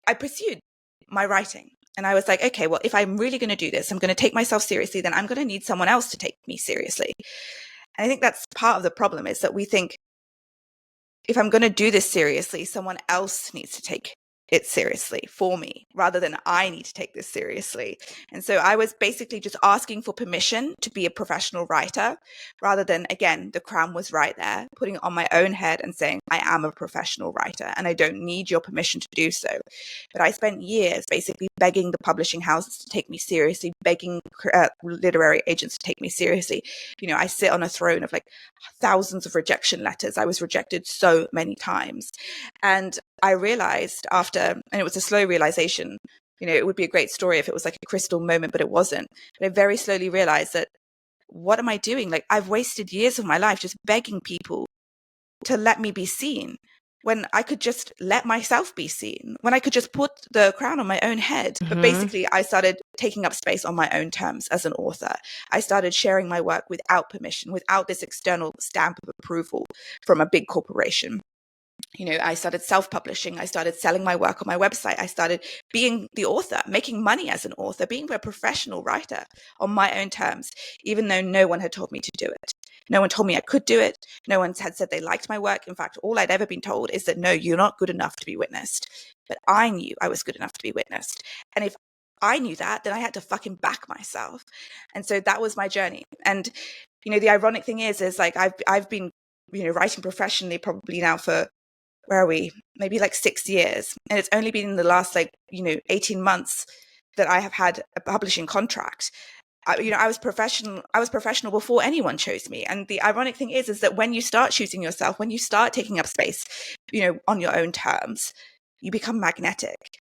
I pursued my writing. And I was like, okay, well, if I'm really going to do this, I'm going to take myself seriously, then I'm going to need someone else to take me seriously. And I think that's part of the problem, is that we think, if I'm going to do this seriously, someone else needs to take it seriously for me, rather than I need to take this seriously. And so I was basically just asking for permission to be a professional writer, rather than, again, the crown was right there, putting it on my own head and saying, I am a professional writer and I don't need your permission to do so. But I spent years basically begging the publishing houses to take me seriously, begging literary agents to take me seriously. I sit on a throne of like thousands of rejection letters. I was rejected so many times. And I realized after, and it was a slow realization, it would be a great story if it was like a crystal moment, but it wasn't. But I very slowly realized that, what am I doing? Like, I've wasted years of my life just begging people to let me be seen, when I could just let myself be seen, when I could just put the crown on my own head. But basically, I started taking up space on my own terms as an author. I started sharing my work without permission, without this external stamp of approval from a big corporation. I started self-publishing. I started selling my work on my website. I started being the author, making money as an author, being a professional writer on my own terms, even though no one had told me to do it. No one told me I could do it. No one had said they liked my work. In fact, all I'd ever been told is that, no, you're not good enough to be witnessed. But I knew I was good enough to be witnessed. And if I knew that, then I had to fucking back myself. And so that was my journey. And, the ironic thing is like, I've been, writing professionally probably now for, where are we? Maybe like 6 years. And it's only been in the last 18 months that I have had a publishing contract. I was professional before anyone chose me. And the ironic thing is that when you start choosing yourself, when you start taking up space, on your own terms, you become magnetic.